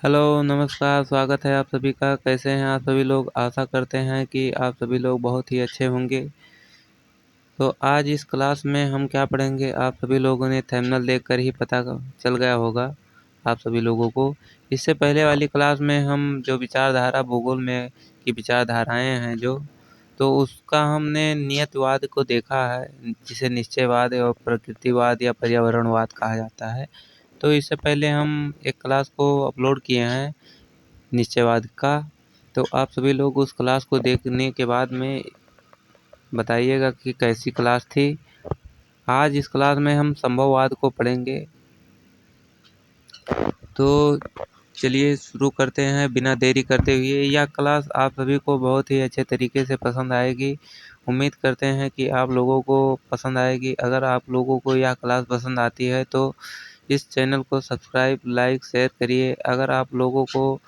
Hello, नमस्कार, स्वागत है आप सभी का। कैसे हैं आप सभी लोग? आशा करते हैं कि आप सभी लोग बहुत ही अच्छे होंगे। तो आज इस क्लास में हम क्या पढ़ेंगे, आप सभी लोगों ने थंबनेल देखकर ही पता चल गया होगा आप सभी लोगों को। इससे पहले वाली क्लास में हम जो विचारधारा भूगोल में की विचारधाराएँ हैं तो उसका हमने नियतिवाद को देखा है, जिसे निश्चयवाद और प्रकृतिवाद या पर्यावरणवाद कहा जाता है। तो इससे पहले हम एक क्लास को अपलोड किए हैं निश्चयवाद का। तो आप सभी लोग उस क्लास को देखने के बाद में बताइएगा कि कैसी क्लास थी। आज इस क्लास में हम संभववाद को पढ़ेंगे। तो चलिए शुरू करते हैं बिना देरी करते हुए। यह क्लास आप सभी को बहुत ही अच्छे तरीके से पसंद आएगी। उम्मीद करते हैं कि आप लोगों को पसंद आएगी। अगर आप लोगों को यह क्लास पसंद आती है तो इस चैनल को सब्सक्राइब, लाइक, शेयर करिए। अगर आप लोगों को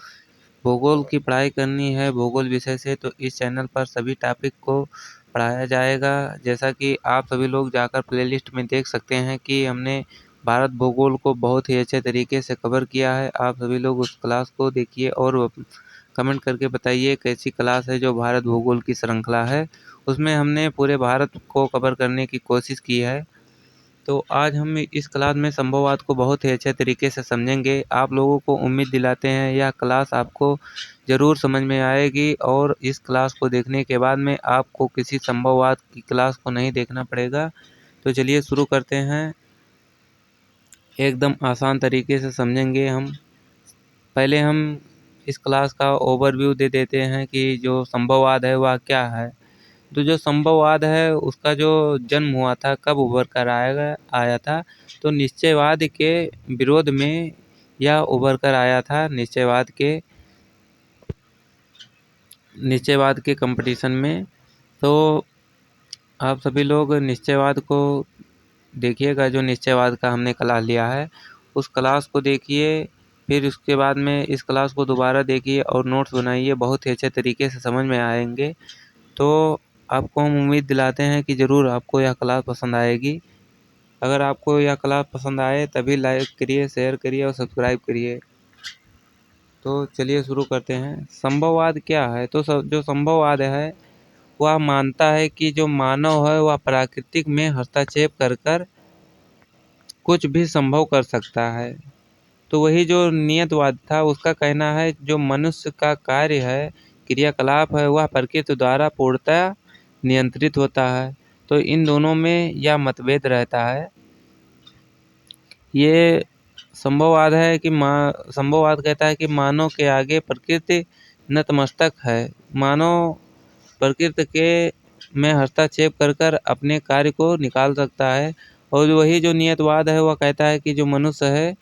भूगोल की पढ़ाई करनी है भूगोल विषय से, तो इस चैनल पर सभी टॉपिक को पढ़ाया जाएगा। जैसा कि आप सभी लोग जाकर प्लेलिस्ट में देख सकते हैं कि हमने भारत भूगोल को बहुत ही अच्छे तरीके से कवर किया है। आप सभी लोग उस क्लास को देखिए और कमेंट करके बताइए कैसी क्लास है। जो भारत भूगोल की श्रृंखला है उसमें हमने पूरे भारत को कवर करने की कोशिश की है। तो आज हम इस क्लास में संभववाद को बहुत ही अच्छे तरीके से समझेंगे। आप लोगों को उम्मीद दिलाते हैं यह क्लास आपको ज़रूर समझ में आएगी और इस क्लास को देखने के बाद में आपको किसी संभववाद की क्लास को नहीं देखना पड़ेगा। तो चलिए शुरू करते हैं। एकदम आसान तरीके से समझेंगे हम। पहले हम इस क्लास का ओवरव्यू दे देते हैं कि जो संभववाद है वह क्या है। तो जो संभववाद है उसका जो जन्म हुआ था, कब उभर कर आया था, तो विरोध में यह उभर कर आया था। निश्चयवाद के कंपटीशन में। तो आप सभी लोग निश्चयवाद को देखिएगा। जो निश्चयवाद का हमने क्लास लिया है उस क्लास को देखिए, फिर उसके बाद में इस क्लास को दोबारा देखिए और नोट्स बनाइए। बहुत ही अच्छे तरीके से समझ में आएंगे। तो आपको हम उम्मीद दिलाते हैं कि ज़रूर आपको यह क्लास पसंद आएगी। अगर आपको यह क्लास पसंद आए तभी लाइक करिए, शेयर करिए और सब्सक्राइब करिए। तो चलिए शुरू करते हैं। संभववाद क्या है? तो जो संभववाद है वह मानता है कि जो मानव है वह प्राकृतिक में हस्तक्षेप कर कर कुछ भी संभव कर सकता है। तो वही जो नियतिवाद था उसका कहना है जो मनुष्य का कार्य है, क्रियाकलाप है, वह प्रकृति द्वारा पूर्णतः नियंत्रित होता है। तो इन दोनों में यह मतभेद रहता है। ये संभववाद कहता है कि मानव के आगे प्रकृति नतमस्तक है। मानव प्रकृति के में हस्तक्षेप कर कर अपने कार्य को निकाल सकता है। और वही जो नियतिवाद है वह कहता है कि जो मनुष्य है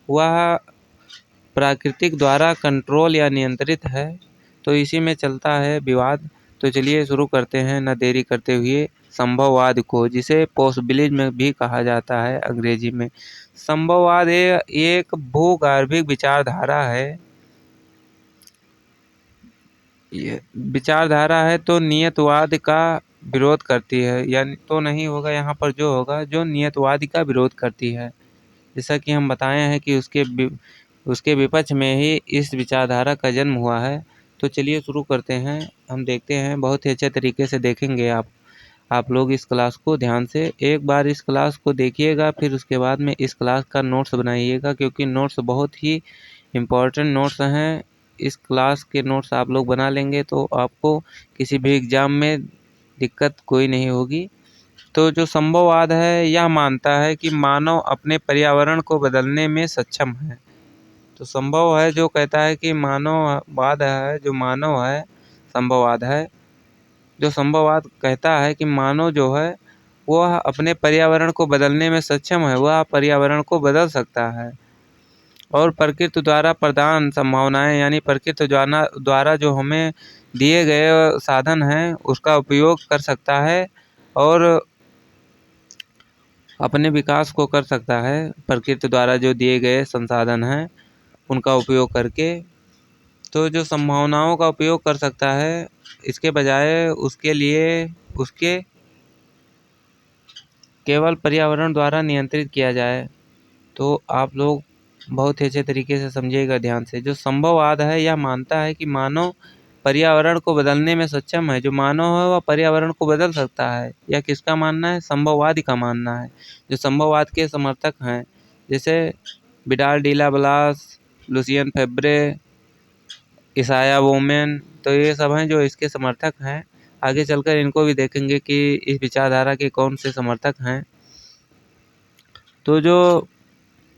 वह प्राकृतिक द्वारा कंट्रोल या नियंत्रित है। तो इसी में चलता है विवाद। तो चलिए शुरू करते हैं न देरी करते हुए संभववाद को, जिसे पॉसिबिलिज्म में भी कहा जाता है अंग्रेजी में। संभववाद एक भूगर्भिक विचारधारा है। ये विचारधारा है तो नियतवाद का विरोध करती है। यानी तो नहीं होगा, यहाँ पर जो होगा जो नियतवाद का विरोध करती है। जैसा कि हम बताए हैं कि उसके विपक्ष में ही इस विचारधारा का जन्म हुआ है। तो चलिए शुरू करते हैं। हम देखते हैं, बहुत ही अच्छे तरीके से देखेंगे आप लोग इस क्लास को ध्यान से। एक बार इस क्लास को देखिएगा, फिर उसके बाद में इस क्लास का नोट्स बनाइएगा, क्योंकि नोट्स बहुत ही इम्पोर्टेंट नोट्स हैं। इस क्लास के नोट्स आप लोग बना लेंगे तो आपको किसी भी एग्ज़ाम में दिक्कत कोई नहीं होगी। तो जो संभववाद है यह मानता है कि मानव अपने पर्यावरण को बदलने में सक्षम है। तो संभव है जो कहता है कि मानववाद है, जो मानव है संभववाद है। जो संभववाद कहता है कि मानव जो है वह अपने पर्यावरण को बदलने में सक्षम है, वह पर्यावरण को बदल सकता है और प्रकृति द्वारा प्रदान संभावनाएं, यानी प्रकृति द्वारा जो हमें दिए गए साधन हैं उसका उपयोग कर सकता है और अपने विकास को कर सकता है। प्रकृति द्वारा जो दिए गए संसाधन हैं उनका उपयोग करके। तो जो संभावनाओं का उपयोग कर सकता है, इसके बजाय उसके लिए उसके केवल पर्यावरण द्वारा नियंत्रित किया जाए। तो आप लोग बहुत ही अच्छे तरीके से समझिएगा ध्यान से। जो संभववाद है यह मानता है कि मानव पर्यावरण को बदलने में सक्षम है। जो मानव है वह पर्यावरण को बदल सकता है। यह किसका मानना है? संभववादी का मानना है। जो संभववाद के समर्थक हैं जैसे Vidal de la Blache, Lucien Febvre, Isaiah Bowman, तो ये सब हैं जो इसके समर्थक हैं। आगे चलकर इनको भी देखेंगे कि इस विचारधारा के कौन से समर्थक हैं। तो जो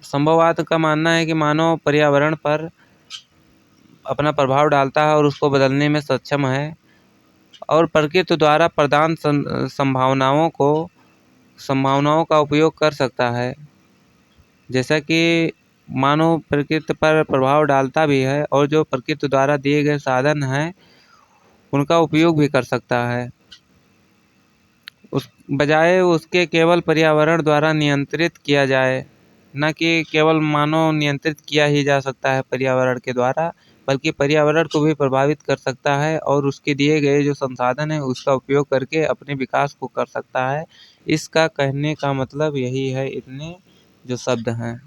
संभववाद का मानना है कि मानव पर्यावरण पर अपना प्रभाव डालता है और उसको बदलने में सक्षम है और प्रकृति द्वारा प्रदान संभावनाओं का उपयोग कर सकता है। जैसा कि मानव प्रकृति पर प्रभाव डालता भी है और जो प्रकृति द्वारा दिए गए साधन हैं उनका उपयोग भी कर सकता है, उस बजाय उसके केवल पर्यावरण द्वारा नियंत्रित किया जाए। न कि केवल मानव नियंत्रित किया ही जा सकता है पर्यावरण के द्वारा, बल्कि पर्यावरण को भी प्रभावित कर सकता है और उसके दिए गए जो संसाधन है उसका उपयोग करके अपने विकास को कर सकता है। इसका कहने का मतलब यही है। इतने जो शब्द हैं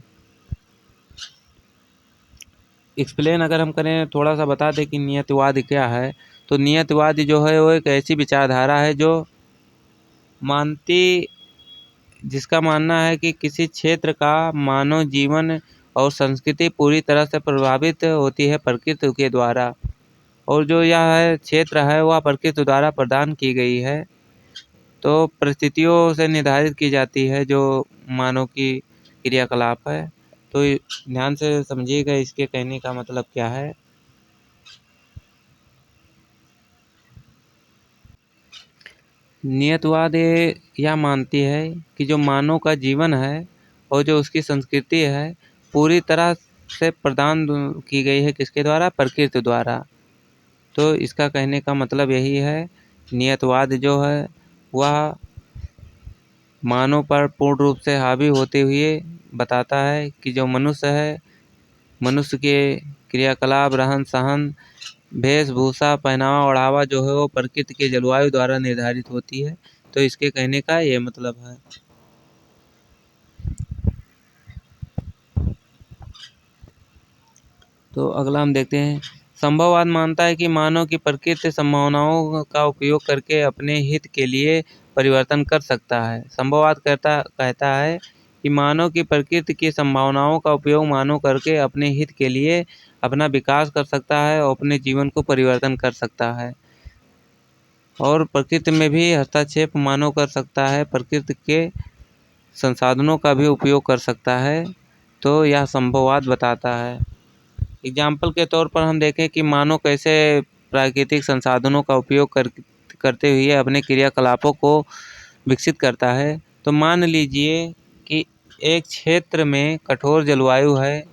एक्सप्लेन अगर हम करें, थोड़ा सा बता दें कि नियतिवाद क्या है। तो नियतिवाद जो है वो एक ऐसी विचारधारा है जो जिसका मानना है कि किसी क्षेत्र का मानव जीवन और संस्कृति पूरी तरह से प्रभावित होती है प्रकृति के द्वारा, और जो यह क्षेत्र है वह प्रकृति द्वारा प्रदान की गई है। तो परिस्थितियों से निर्धारित की जाती है जो मानव की क्रियाकलाप है। तो ध्यान से समझिएगा इसके कहने का मतलब क्या है। नियतवाद यह मानती है कि जो मानव का जीवन है और जो उसकी संस्कृति है पूरी तरह से प्रदान की गई है किसके द्वारा? प्रकृति द्वारा। तो इसका कहने का मतलब यही है। नियतवाद जो है वह मानव पर पूर्ण रूप से हावी होते हुए बताता है कि जो मनुष्य है, मनुष्य के क्रियाकलाप, रहन सहन, वेशभूषा, पहनावा ओढ़ावा जो है वो प्रकृति के जलवायु द्वारा निर्धारित होती है। तो इसके कहने का ये मतलब है। तो अगला हम देखते हैं। संभववाद मानता है कि मानव की प्रकृति संभावनाओं का उपयोग करके अपने हित के लिए परिवर्तन कर सकता है। संभववाद कहता है कि मानव की प्रकृति की संभावनाओं का उपयोग मानव करके अपने हित के लिए अपना विकास कर सकता है और अपने जीवन को परिवर्तन कर सकता है और प्रकृति में भी हस्तक्षेप मानव कर सकता है, प्रकृति के संसाधनों का भी उपयोग कर सकता है। तो यह संभववाद बताता है। एग्जाम्पल के तौर पर हम देखें कि मानव कैसे प्राकृतिक संसाधनों का उपयोग करते हुए अपने क्रियाकलापों को विकसित करता है। तो मान लीजिए कि एक क्षेत्र में कठोर जलवायु है।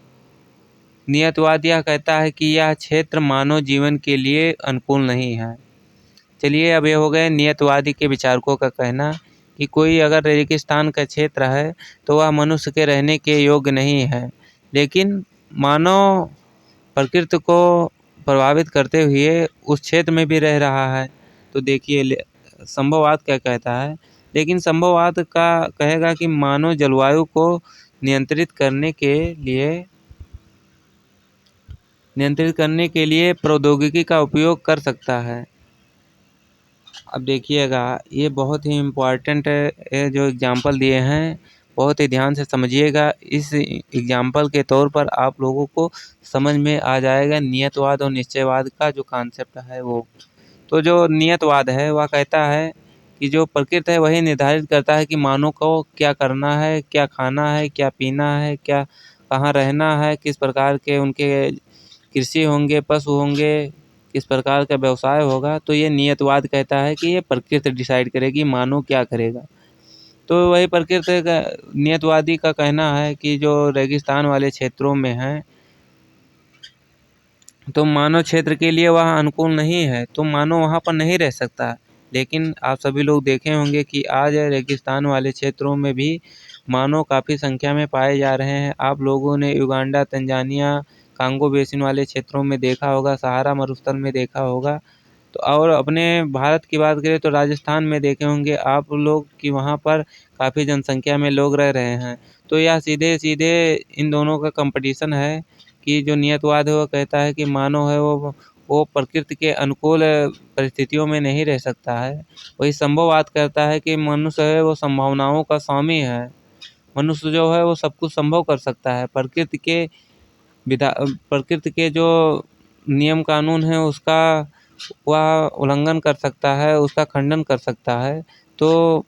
नियतवाद यह कहता है कि यह क्षेत्र मानव जीवन के लिए अनुकूल नहीं है। चलिए, अब ये हो गए नियतवादी के विचारकों का कहना कि कोई अगर रेगिस्तान का क्षेत्र है तो वह मनुष्य के रहने के योग्य नहीं है, लेकिन मानव प्रकृति को प्रभावित करते हुए उस क्षेत्र में भी रह रहा है। तो देखिए संभववाद क्या कहता है। लेकिन संभववाद का कहेगा कि मानव जलवायु को नियंत्रित करने के लिए प्रौद्योगिकी का उपयोग कर सकता है। अब देखिएगा ये बहुत ही इम्पोर्टेंट है। जो एग्जाम्पल दिए हैं बहुत ही ध्यान से समझिएगा। इस एग्जाम्पल के तौर पर आप लोगों को समझ में आ जाएगा नियतवाद और निश्चयवाद का जो कॉन्सेप्ट है वो। तो जो नियतवाद है वह कहता है कि जो प्रकृति है वही निर्धारित करता है कि मानव को क्या करना है, क्या खाना है, क्या पीना है, क्या कहाँ रहना है, किस प्रकार के उनके कृषि होंगे, पशु होंगे, किस प्रकार का व्यवसाय होगा। तो ये नियतवाद कहता है कि ये प्रकृति डिसाइड करेगी मानव क्या करेगा। तो वही प्रकृति का नियतवादी का कहना है कि जो रेगिस्तान वाले क्षेत्रों में है तो मानव क्षेत्र के लिए वह अनुकूल नहीं है, तो मानव वहाँ पर नहीं रह सकता। लेकिन आप सभी लोग देखे होंगे कि आज रेगिस्तान वाले क्षेत्रों में भी मानव काफ़ी संख्या में पाए जा रहे हैं। आप लोगों ने युगांडा, तंजानिया, कांगो बेसिन वाले क्षेत्रों में देखा होगा, सहारा मरुस्थल में देखा होगा। तो और अपने भारत की बात करें तो राजस्थान में देखे होंगे आप लोग कि वहाँ पर काफ़ी जनसंख्या में लोग रह रहे हैं। तो यह सीधे-सीधे इन दोनों का कॉम्पिटिशन है कि जो नियतवाद है वो कहता है कि मानव है वो प्रकृति के अनुकूल परिस्थितियों में नहीं रह सकता है। वही संभववाद कहता है कि मनुष्य है वो संभावनाओं का स्वामी है। मनुष्य जो है वो सब कुछ संभव कर सकता है। प्रकृति के जो नियम कानून है उसका वह उल्लंघन कर सकता है, उसका खंडन कर सकता है। तो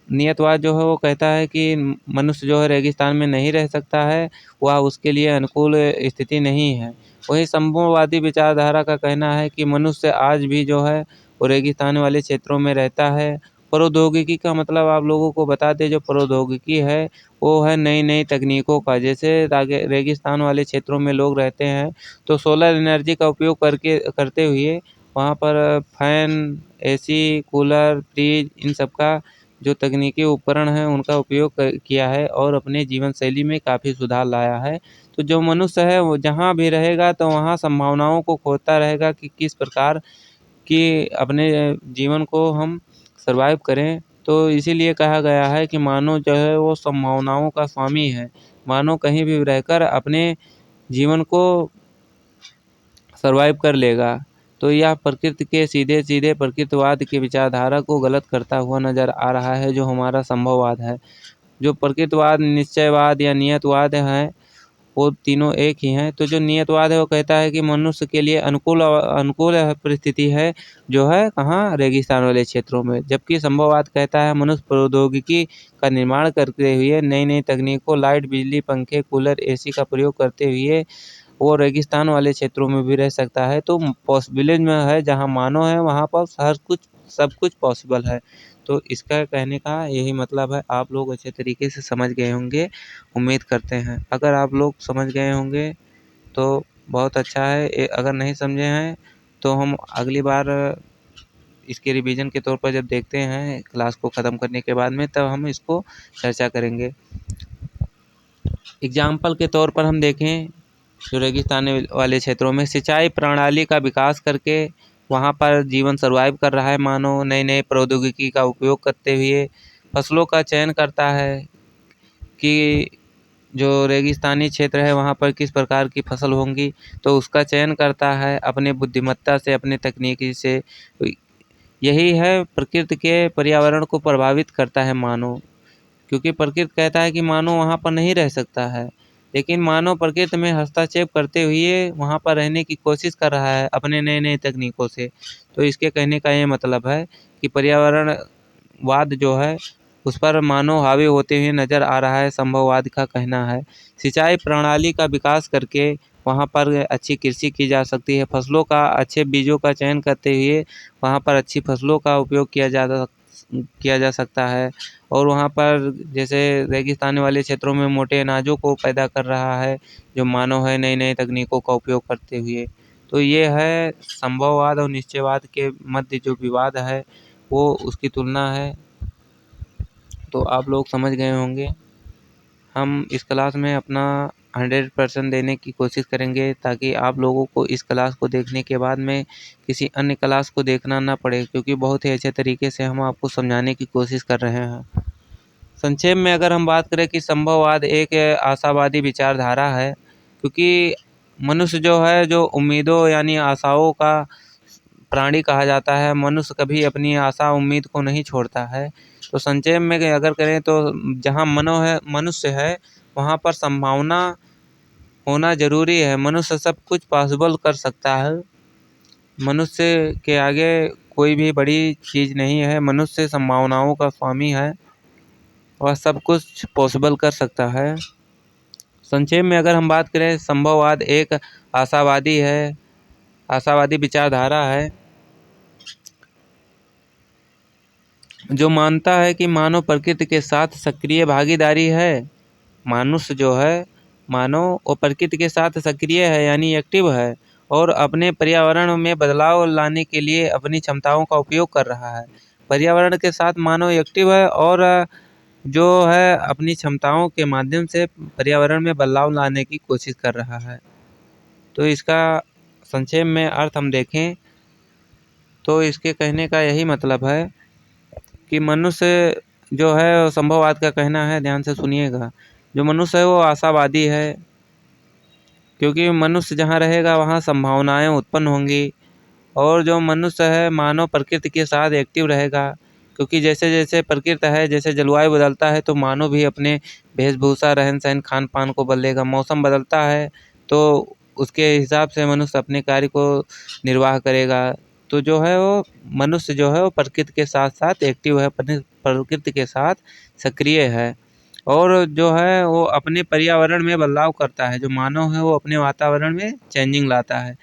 नियतवाद जो है वो कहता है कि मनुष्य जो है रेगिस्तान में नहीं रह सकता है, वह उसके लिए अनुकूल स्थिति नहीं है। वहीं संभववादी विचारधारा का कहना है कि मनुष्य आज भी जो है वो रेगिस्तान वाले क्षेत्रों में रहता है। प्रौद्योगिकी का मतलब आप लोगों को बता दें, जो प्रौद्योगिकी है वो है नई-नई तकनीकों का। जैसे रेगिस्तान वाले क्षेत्रों में लोग रहते हैं तो सोलर एनर्जी का उपयोग करते हुए वहाँ पर फैन, एसी, कूलर, फ्रिज इन सब का जो तकनीकी उपकरण हैं उनका उपयोग किया है और अपने जीवन शैली में काफ़ी सुधार लाया है। तो जो मनुष्य है वो जहाँ भी रहेगा तो वहाँ संभावनाओं को खोजता रहेगा कि किस प्रकार कि अपने जीवन को हम सर्वाइव करें। तो इसीलिए कहा गया है कि मानव जो है वो संभावनाओं का स्वामी है। मानव कहीं भी रहकर अपने जीवन को सर्वाइव कर लेगा। तो यह प्रकृति के सीधे-सीधे प्रकृतिवाद की विचारधारा को गलत करता हुआ नज़र आ रहा है, जो हमारा संभववाद है। जो प्रकृतिवाद, निश्चयवाद या नियतवाद है, वो तीनों एक ही हैं। तो जो नियतवाद है वो कहता है कि मनुष्य के लिए अनुकूल परिस्थिति है, जो है कहाँ? रेगिस्तान वाले क्षेत्रों में। जबकि संभववाद कहता है मनुष्य प्रौद्योगिकी का निर्माण करते हुए नई-नई तकनीकों लाइट, बिजली, पंखे, कूलर, एसी का प्रयोग करते हुए वो रेगिस्तान वाले क्षेत्रों में भी रह सकता है। तो पॉसिबिलिज़्म है, जहाँ मानव है वहाँ पर सब कुछ पॉसिबल है। तो इसका कहने का यही मतलब है। आप लोग अच्छे तरीके से समझ गए होंगे, उम्मीद करते हैं। अगर आप लोग समझ गए होंगे तो बहुत अच्छा है। अगर नहीं समझे हैं तो हम अगली बार इसके रिवीजन के तौर पर जब देखते हैं क्लास को ख़त्म करने के बाद में, तब हम इसको चर्चा करेंगे। एग्ज़ाम्पल के तौर पर हम देखें, जो रेगिस्तान वाले क्षेत्रों में सिंचाई प्रणाली का विकास करके वहाँ पर जीवन सर्वाइव कर रहा है मानव। नई-नई प्रौद्योगिकी का उपयोग करते हुए फसलों का चयन करता है कि जो रेगिस्तानी क्षेत्र है वहाँ पर किस प्रकार की फसल होंगी, तो उसका चयन करता है अपने बुद्धिमत्ता से, अपने तकनीकी से। यही है प्रकृति के पर्यावरण को प्रभावित करता है मानव। क्योंकि प्रकृति कहता है कि मानव वहाँ पर नहीं रह सकता है, लेकिन मानव प्रकृति में हस्तक्षेप करते हुए वहाँ पर रहने की कोशिश कर रहा है अपने नए-नए तकनीकों से। तो इसके कहने का ये मतलब है कि पर्यावरणवाद जो है उस पर मानव हावी होते हुए नज़र आ रहा है, संभववाद का कहना है। सिंचाई प्रणाली का विकास करके वहाँ पर अच्छी कृषि की जा सकती है, फसलों का अच्छे बीजों का चयन करते हुए वहाँ पर अच्छी फसलों का उपयोग किया जा सकता है। और वहाँ पर जैसे रेगिस्तान वाले क्षेत्रों में मोटे अनाजों को पैदा कर रहा है, जो मानव है नई-नई तकनीकों का उपयोग करते हुए। तो ये है संभववाद और निश्चयवाद के मध्य जो विवाद है, वो उसकी तुलना है। तो आप लोग समझ गए होंगे। हम इस क्लास में अपना 100% देने की कोशिश करेंगे, ताकि आप लोगों को इस क्लास को देखने के बाद में किसी अन्य क्लास को देखना ना पड़े, क्योंकि बहुत ही अच्छे तरीके से हम आपको समझाने की कोशिश कर रहे हैं। संक्षेप में अगर हम बात करें कि संभववाद एक आशावादी विचारधारा है, क्योंकि मनुष्य जो है जो उम्मीदों यानी आशाओं का प्राणी कहा जाता है। मनुष्य कभी अपनी आशा उम्मीद को नहीं छोड़ता है। तो संक्षेप में अगर करें तो जहाँ मनुष्य है वहाँ पर संभावना होना ज़रूरी है। मनुष्य सब कुछ पॉसिबल कर सकता है। मनुष्य के आगे कोई भी बड़ी चीज़ नहीं है। मनुष्य संभावनाओं का स्वामी है, वह सब कुछ पॉसिबल कर सकता है। संक्षेप में अगर हम बात करें, संभववाद एक आशावादी विचारधारा है, जो मानता है कि मानव प्रकृति के साथ सक्रिय भागीदारी है। मनुष्य जो है, मानव वो प्रकृति के साथ सक्रिय है यानी एक्टिव है, और अपने पर्यावरण में बदलाव लाने के लिए अपनी क्षमताओं का उपयोग कर रहा है। पर्यावरण के साथ मानव एक्टिव है और जो है अपनी क्षमताओं के माध्यम से पर्यावरण में बदलाव लाने की कोशिश कर रहा है। तो इसका संक्षेप में अर्थ हम देखें तो इसके कहने का यही मतलब है कि मनुष्य जो है संभववाद का कहना है, ध्यान से सुनिएगा, जो मनुष्य है वो आशावादी है, क्योंकि मनुष्य जहाँ रहेगा वहाँ संभावनाएं उत्पन्न होंगी। और जो मनुष्य है मानव प्रकृति के साथ एक्टिव रहेगा, क्योंकि जैसे जैसे प्रकृति है, जैसे जलवायु बदलता है तो मानव भी अपने वेशभूषा, रहन सहन, खान पान को बदलेगा। मौसम बदलता है तो उसके हिसाब से मनुष्य अपने कार्य को निर्वाह करेगा। तो जो है वो मनुष्य जो है वो प्रकृति के साथ साथ एक्टिव है, प्रकृति के साथ सक्रिय है, और जो है वो अपने पर्यावरण में बदलाव करता है। जो मानव है वो अपने वातावरण में चेंजिंग लाता है।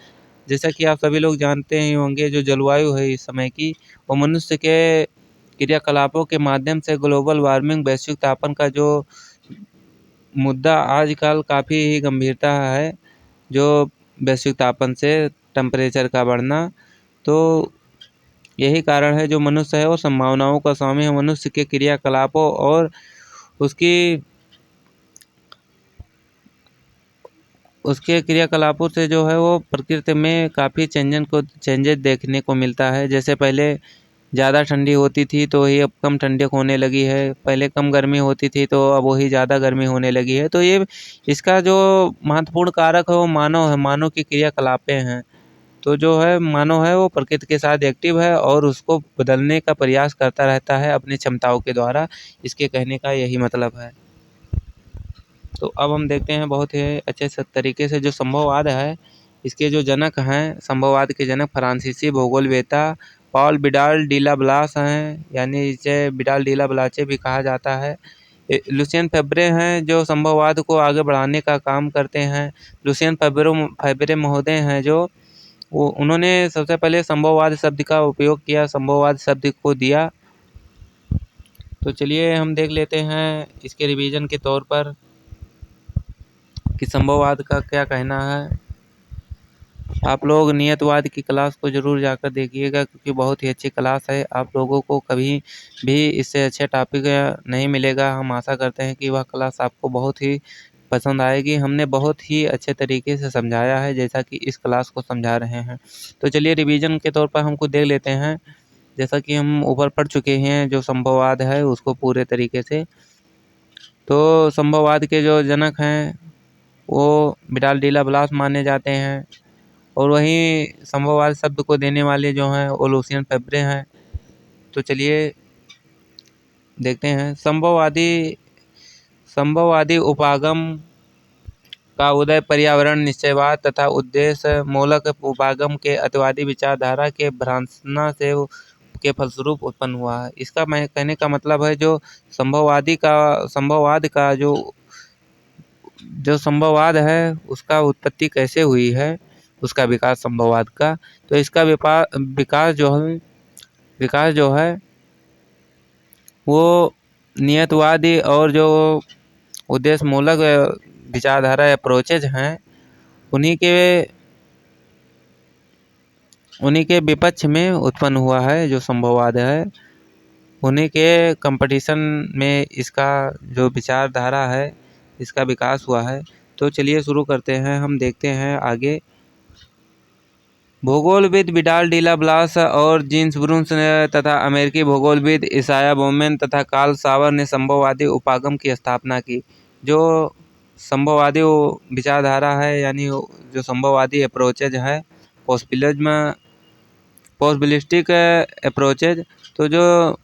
जैसा कि आप सभी लोग जानते ही होंगे, जो जलवायु है इस समय की, वो मनुष्य के क्रियाकलापों के माध्यम से ग्लोबल वार्मिंग, वैश्विक तापन का जो मुद्दा आजकल काफ़ी ही गंभीरता है, जो वैश्विक तापन से टेम्परेचर का बढ़ना। तो यही कारण है, जो मनुष्य है वो संभावनाओं का स्वामी है। मनुष्य के क्रियाकलापों और उसके क्रियाकलापों से जो है वो प्रकृति में काफ़ी चेंजेस देखने को मिलता है। जैसे पहले ज़्यादा ठंडी होती थी तो ये अब कम ठंडक होने लगी है, पहले कम गर्मी होती थी तो अब वही ज़्यादा गर्मी होने लगी है। तो ये इसका जो महत्वपूर्ण कारक है वो मानव है, मानव की क्रियाकलापें हैं। तो जो है मानव है वो प्रकृति के साथ एक्टिव है और उसको बदलने का प्रयास करता रहता है अपनी क्षमताओं के द्वारा। इसके कहने का यही मतलब है। तो अब हम देखते हैं बहुत ही अच्छे से तरीके से जो संभववाद है, इसके जो जनक हैं, संभववाद के जनक फ्रांसीसी भूगोलवेत्ता पॉल विडाल डी ला ब्लास हैं, यानी इसे विडाल डी ला ब्लाचे भी कहा जाता है। लुसियन फेब्रे हैं जो संभववाद को आगे बढ़ाने का काम करते हैं। लुसियन फेब्रे महोदय हैं जो उन्होंने सबसे पहले संभववाद शब्द का उपयोग किया, संभववाद शब्द को दिया। तो चलिए हम देख लेते हैं इसके रिवीजन के तौर पर कि संभववाद का क्या कहना है। आप लोग नियतवाद की क्लास को ज़रूर जाकर देखिएगा, क्योंकि बहुत ही अच्छी क्लास है। आप लोगों को कभी भी इससे अच्छे टॉपिक नहीं मिलेगा। हम आशा करते हैं कि वह क्लास आपको बहुत ही पसंद आएगी। हमने बहुत ही अच्छे तरीके से समझाया है, जैसा कि इस क्लास को समझा रहे हैं। तो चलिए रिवीजन के तौर पर हमको देख लेते हैं। जैसा कि हम ऊपर पढ़ चुके हैं जो संभववाद है उसको पूरे तरीके से। तो संभववाद के जो जनक हैं वो विडाल डी ला ब्लास माने जाते हैं, और वहीं संभववाद शब्द को देने वाले जो हैं वो लुसियन फेब्रे हैं। तो चलिए देखते हैं। संभववादी उपागम का उदय पर्यावरण निश्चयवाद तथा उद्देश्य मूलक उपागम के अतिवादी विचारधारा के भ्रांसना से के फलस्वरूप उत्पन्न हुआ है। इसका मैं कहने का मतलब है, जो संभववाद का जो संभववाद है उसका उत्पत्ति कैसे हुई है, उसका विकास संभववाद का। तो इसका विकास जो है वो नियतवादी और जो उद्देश्य मूलक विचारधारा अप्रोचेज हैं उन्हीं के विपक्ष में उत्पन्न हुआ है। जो संभववाद है उन्हीं के कंपटीशन में इसका जो विचारधारा है इसका विकास हुआ है। तो चलिए शुरू करते हैं। हम देखते हैं आगे। भूगोलविद विडाल डी ला ब्लास और जीन्स ब्रून्स तथा अमेरिकी भूगोलविद इसाया बोमेन तथा कार्ल सावर ने संभववादी उपागम की स्थापना की। जो संभववादी विचारधारा है, यानी जो संभववादी अप्रोचेज है, पॉसिबिलिस्टिक अप्रोचेज, तो जो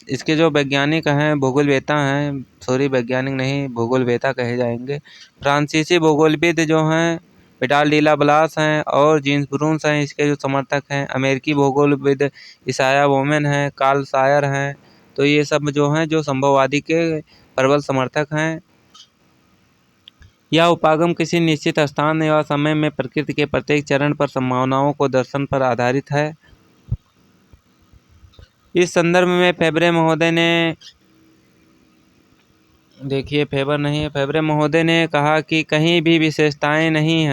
इसके जो वैज्ञानिक हैं, भूगोलवेत्ता हैं, सॉरी वैज्ञानिक नहीं भूगोलवेत्ता कहे जाएंगे, फ्रांसीसी भूगोलविद जो हैं विडाल डी ला ब्लास हैं और जीन्स ब्रून्स हैं इसके जो समर्थक हैं। अमेरिकी भूगोलविद इसाया बोमेन हैं, कार्ल सायर हैं। तो ये सब जो हैं जो संभववादी के प्रबल समर्थक हैं। यह उपागम किसी निश्चित स्थान या समय में प्रकृति के प्रत्येक चरण पर संभावनाओं को दर्शन पर आधारित है। इस संदर्भ में फेब्रे महोदय ने फेब्रे महोदय ने कहा कि कहीं भी व्यवस्थाएं नहीं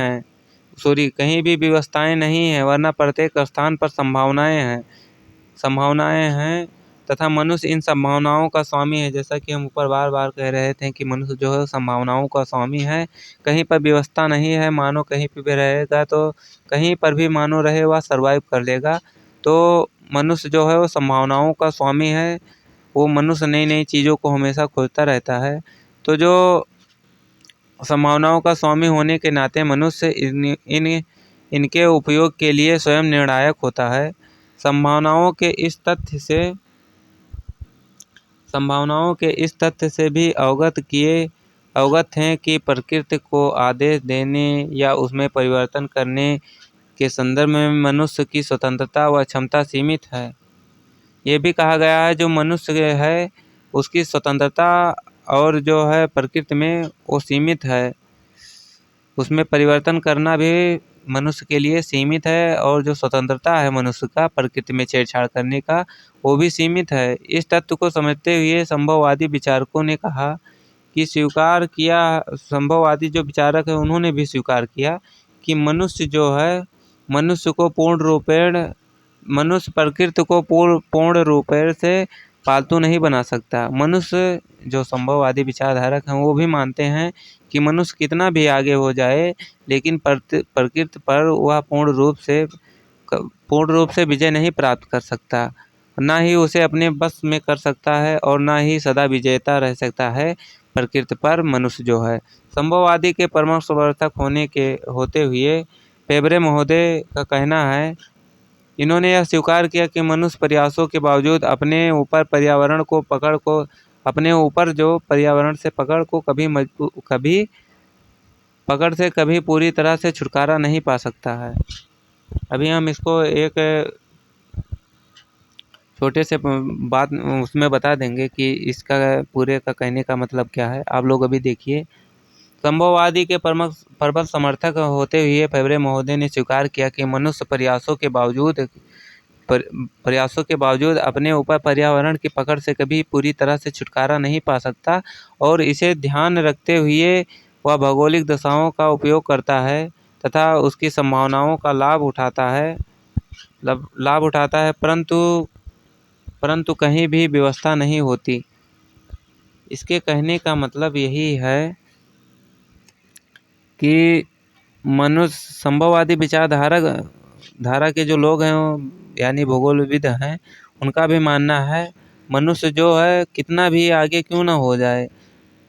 हैं, वरना प्रत्येक स्थान पर संभावनाएं हैं तथा मनुष्य इन संभावनाओं का स्वामी है। जैसा कि हम ऊपर बार बार कह रहे थे कि मनुष्य जो है संभावनाओं का स्वामी है। कहीं पर व्यवस्था नहीं है, मानो कहीं पर भी रहेगा तो कहीं पर भी मानो रहे वह सर्वाइव कर लेगा। तो मनुष्य जो है वो संभावनाओं का स्वामी है। वो मनुष्य नई नई चीज़ों को हमेशा खोजता रहता है। तो जो संभावनाओं का स्वामी होने के नाते मनुष्य इनके उपयोग के लिए स्वयं निर्णायक होता है। संभावनाओं के इस तथ्य से भी अवगत हैं कि प्रकृति को आदेश देने या उसमें परिवर्तन करने के संदर्भ में मनुष्य की स्वतंत्रता व क्षमता सीमित है। ये भी कहा गया है जो मनुष्य है उसकी स्वतंत्रता और जो है प्रकृति में वो सीमित है, उसमें परिवर्तन करना भी मनुष्य के लिए सीमित है, और जो स्वतंत्रता है मनुष्य का प्रकृति में छेड़छाड़ करने का वो भी सीमित है। इस तत्व को समझते हुए संभववादी विचारकों ने कहा कि स्वीकार किया, संभववादी जो विचारक है उन्होंने भी स्वीकार किया कि मनुष्य प्रकृति को पूर्ण रूपेण से पालतू नहीं बना सकता। मनुष्य, जो संभववादी विचारधारक हैं वो भी मानते हैं कि मनुष्य कितना भी आगे हो जाए लेकिन प्रकृति पर वह पूर्ण रूप से विजय नहीं प्राप्त कर सकता, ना ही उसे अपने बस में कर सकता है और ना ही सदा विजेता रह सकता है प्रकृति पर मनुष्य जो है। संभववादी के प्रमुख समर्थक होते हुए फेबरे महोदय का कहना है, इन्होंने यह स्वीकार किया कि मनुष्य प्रयासों के बावजूद अपने ऊपर पर्यावरण से पकड़ को कभी पूरी तरह से छुटकारा नहीं पा सकता है। अभी हम इसको एक छोटे से बात उसमें बता देंगे कि इसका पूरे का कहने का मतलब क्या है। आप लोग अभी देखिए, संभववादी के प्रबल समर्थक होते हुए फेबरे महोदय ने स्वीकार किया कि मनुष्य प्रयासों के बावजूद अपने ऊपर पर्यावरण की पकड़ से कभी पूरी तरह से छुटकारा नहीं पा सकता, और इसे ध्यान रखते हुए वह भौगोलिक दशाओं का उपयोग करता है तथा उसकी संभावनाओं का लाभ उठाता है, परंतु कहीं भी व्यवस्था नहीं होती। इसके कहने का मतलब यही है कि संभववादी धारा के जो लोग हैं यानी भूगोलविद हैं, उनका भी मानना है मनुष्य जो है कितना भी आगे क्यों ना हो जाए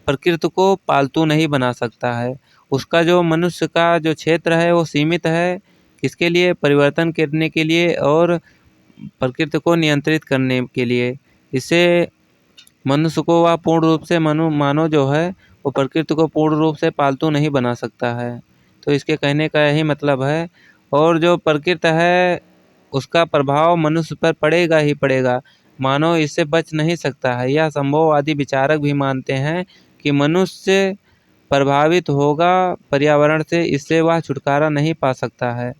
प्रकृति को पालतू नहीं बना सकता है। उसका जो मनुष्य का जो क्षेत्र है वो सीमित है, किसके लिए? परिवर्तन करने के लिए और प्रकृति को नियंत्रित करने के लिए। इससे मनुष्य को वह पूर्ण रूप से मानव जो है वो प्रकृति को पूर्ण रूप से पालतू नहीं बना सकता है। तो इसके कहने का यही मतलब है, और जो प्रकृति है उसका प्रभाव मनुष्य पर पड़ेगा ही पड़ेगा, मानव इससे बच नहीं सकता है। यह संभववादी विचारक भी मानते हैं कि मनुष्य प्रभावित होगा पर्यावरण से, इससे वह छुटकारा नहीं पा सकता है।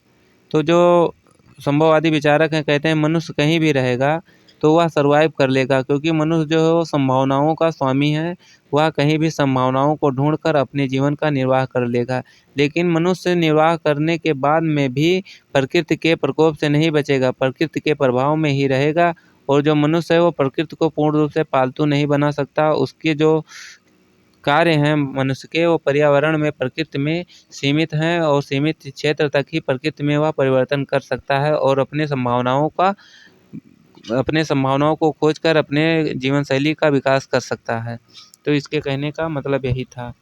तो जो संभववादी विचारक हैं कहते हैं मनुष्य कहीं भी रहेगा तो वह सर्वाइव कर लेगा, क्योंकि मनुष्य जो है वो संभावनाओं का स्वामी है। वह कहीं भी संभावनाओं को ढूंढकर अपने जीवन का निर्वाह कर लेगा, लेकिन मनुष्य निर्वाह करने के बाद में भी प्रकृति के प्रकोप से नहीं बचेगा, प्रकृति के प्रभाव में ही रहेगा। और जो मनुष्य है वो प्रकृति को पूर्ण रूप से पालतू नहीं बना सकता। उसके जो कार्य हैं मनुष्य के वो पर्यावरण में, प्रकृति में सीमित हैं, और सीमित क्षेत्र तक ही प्रकृति में वह परिवर्तन कर सकता है और अपने संभावनाओं को खोजकर अपने जीवन शैली का विकास कर सकता है। तो इसके कहने का मतलब यही था।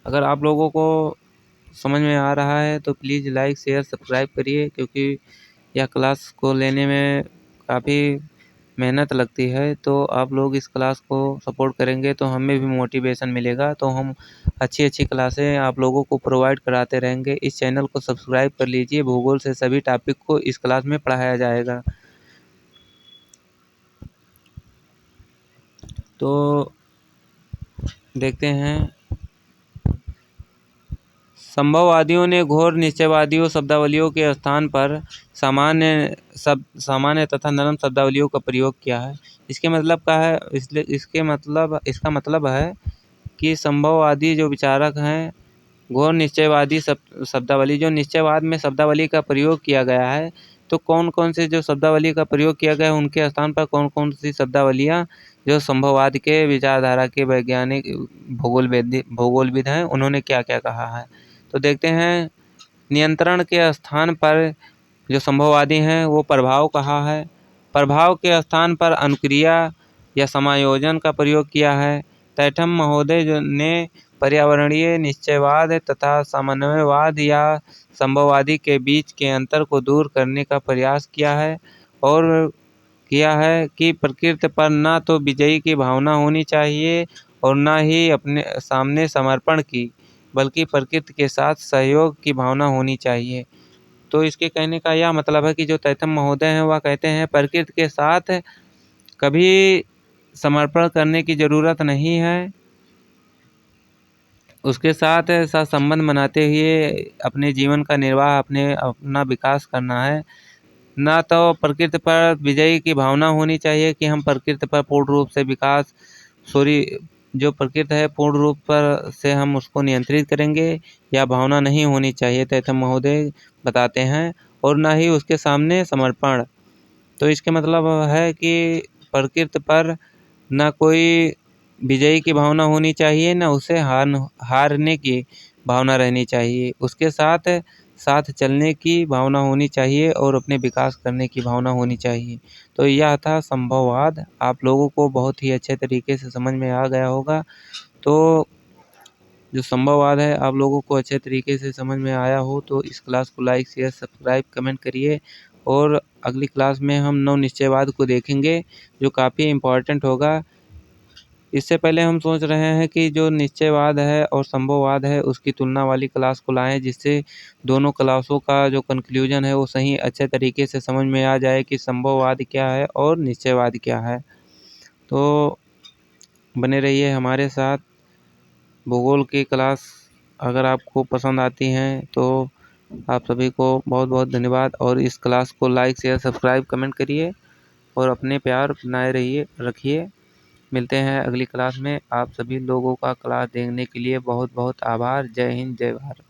अगर आप लोगों को समझ में आ रहा है तो प्लीज़ लाइक शेयर सब्सक्राइब करिए, क्योंकि यह क्लास को लेने में काफ़ी मेहनत लगती है। तो आप लोग इस क्लास को सपोर्ट करेंगे तो हमें भी मोटिवेशन मिलेगा, तो हम अच्छी क्लासें आप लोगों को प्रोवाइड कराते रहेंगे। इस चैनल को सब्सक्राइब कर लीजिए। भूगोल से सभी टॉपिक को इस क्लास में पढ़ाया जाएगा। तो देखते हैं, संभववादियों ने घोर निश्चयवादियों शब्दावलियों के स्थान पर सामान्य तथा नरम शब्दावलियों का प्रयोग किया है। इसका मतलब है कि संभववादी जो विचारक हैं घोर निश्चयवादी शब्दावली, जो निश्चयवाद में शब्दावली का प्रयोग किया गया है, तो कौन कौन से जो शब्दावली का प्रयोग किया गया है उनके स्थान पर कौन कौन सी शब्दावलियाँ जो संभववाद के विचारधारा के वैज्ञानिक भूगोलविद हैं उन्होंने क्या क्या कहा है। तो देखते हैं, नियंत्रण के स्थान पर जो संभववादी हैं वो प्रभाव कहा है। प्रभाव के स्थान पर अनुक्रिया या समायोजन का प्रयोग किया है। तैठम महोदय ने पर्यावरणीय निश्चयवाद तथा समन्वयवाद या संभववादी के बीच के अंतर को दूर करने का प्रयास किया है और किया है कि प्रकृति पर न तो विजयी की भावना होनी चाहिए और न ही अपने सामने समर्पण की, बल्कि प्रकृति के साथ सहयोग की भावना होनी चाहिए। तो इसके कहने का यह मतलब है कि जो तैथम महोदय हैं वह कहते हैं प्रकृति के साथ कभी समर्पण करने की ज़रूरत नहीं है, उसके साथ संबंध बनाते हुए अपने जीवन का निर्वाह अपना विकास करना है। ना तो प्रकृति पर विजयी की भावना होनी चाहिए कि हम प्रकृति पर पूर्ण रूप से जो प्रकृति है पूर्ण रूप पर से हम उसको नियंत्रित करेंगे, या भावना नहीं होनी चाहिए, तैथम महोदय बताते हैं। और ना ही उसके सामने समर्पण। तो इसके मतलब है कि प्रकृति पर ना कोई विजयी की भावना होनी चाहिए, ना उसे हारने की भावना रहनी चाहिए। उसके साथ साथ चलने की भावना होनी चाहिए और अपने विकास करने की भावना होनी चाहिए। तो यह था संभववाद। आप लोगों को बहुत ही अच्छे तरीके से समझ में आ गया होगा। तो जो संभववाद है आप लोगों को अच्छे तरीके से समझ में आया हो तो इस क्लास को लाइक, शेयर, सब्सक्राइब, कमेंट करिए। और अगली क्लास में हम नव निश्चयवाद को देखेंगे जो काफ़ी इम्पोर्टेंट होगा। इससे पहले हम सोच रहे हैं कि जो निश्चयवाद है और संभववाद है उसकी तुलना वाली क्लास को लाएं, जिससे दोनों क्लासों का जो कंक्लूजन है वो सही अच्छे तरीके से समझ में आ जाए कि संभववाद क्या है और निश्चयवाद क्या है। तो बने रहिए हमारे साथ। भूगोल की क्लास अगर आपको पसंद आती हैं तो आप सभी को बहुत बहुत धन्यवाद। और इस क्लास को लाइक, शेयर, सब्सक्राइब, कमेंट करिए और अपने प्यार बनाए रखिए। मिलते हैं अगली क्लास में। आप सभी लोगों का क्लास देखने के लिए बहुत बहुत आभार। जय हिंद, जय भारत।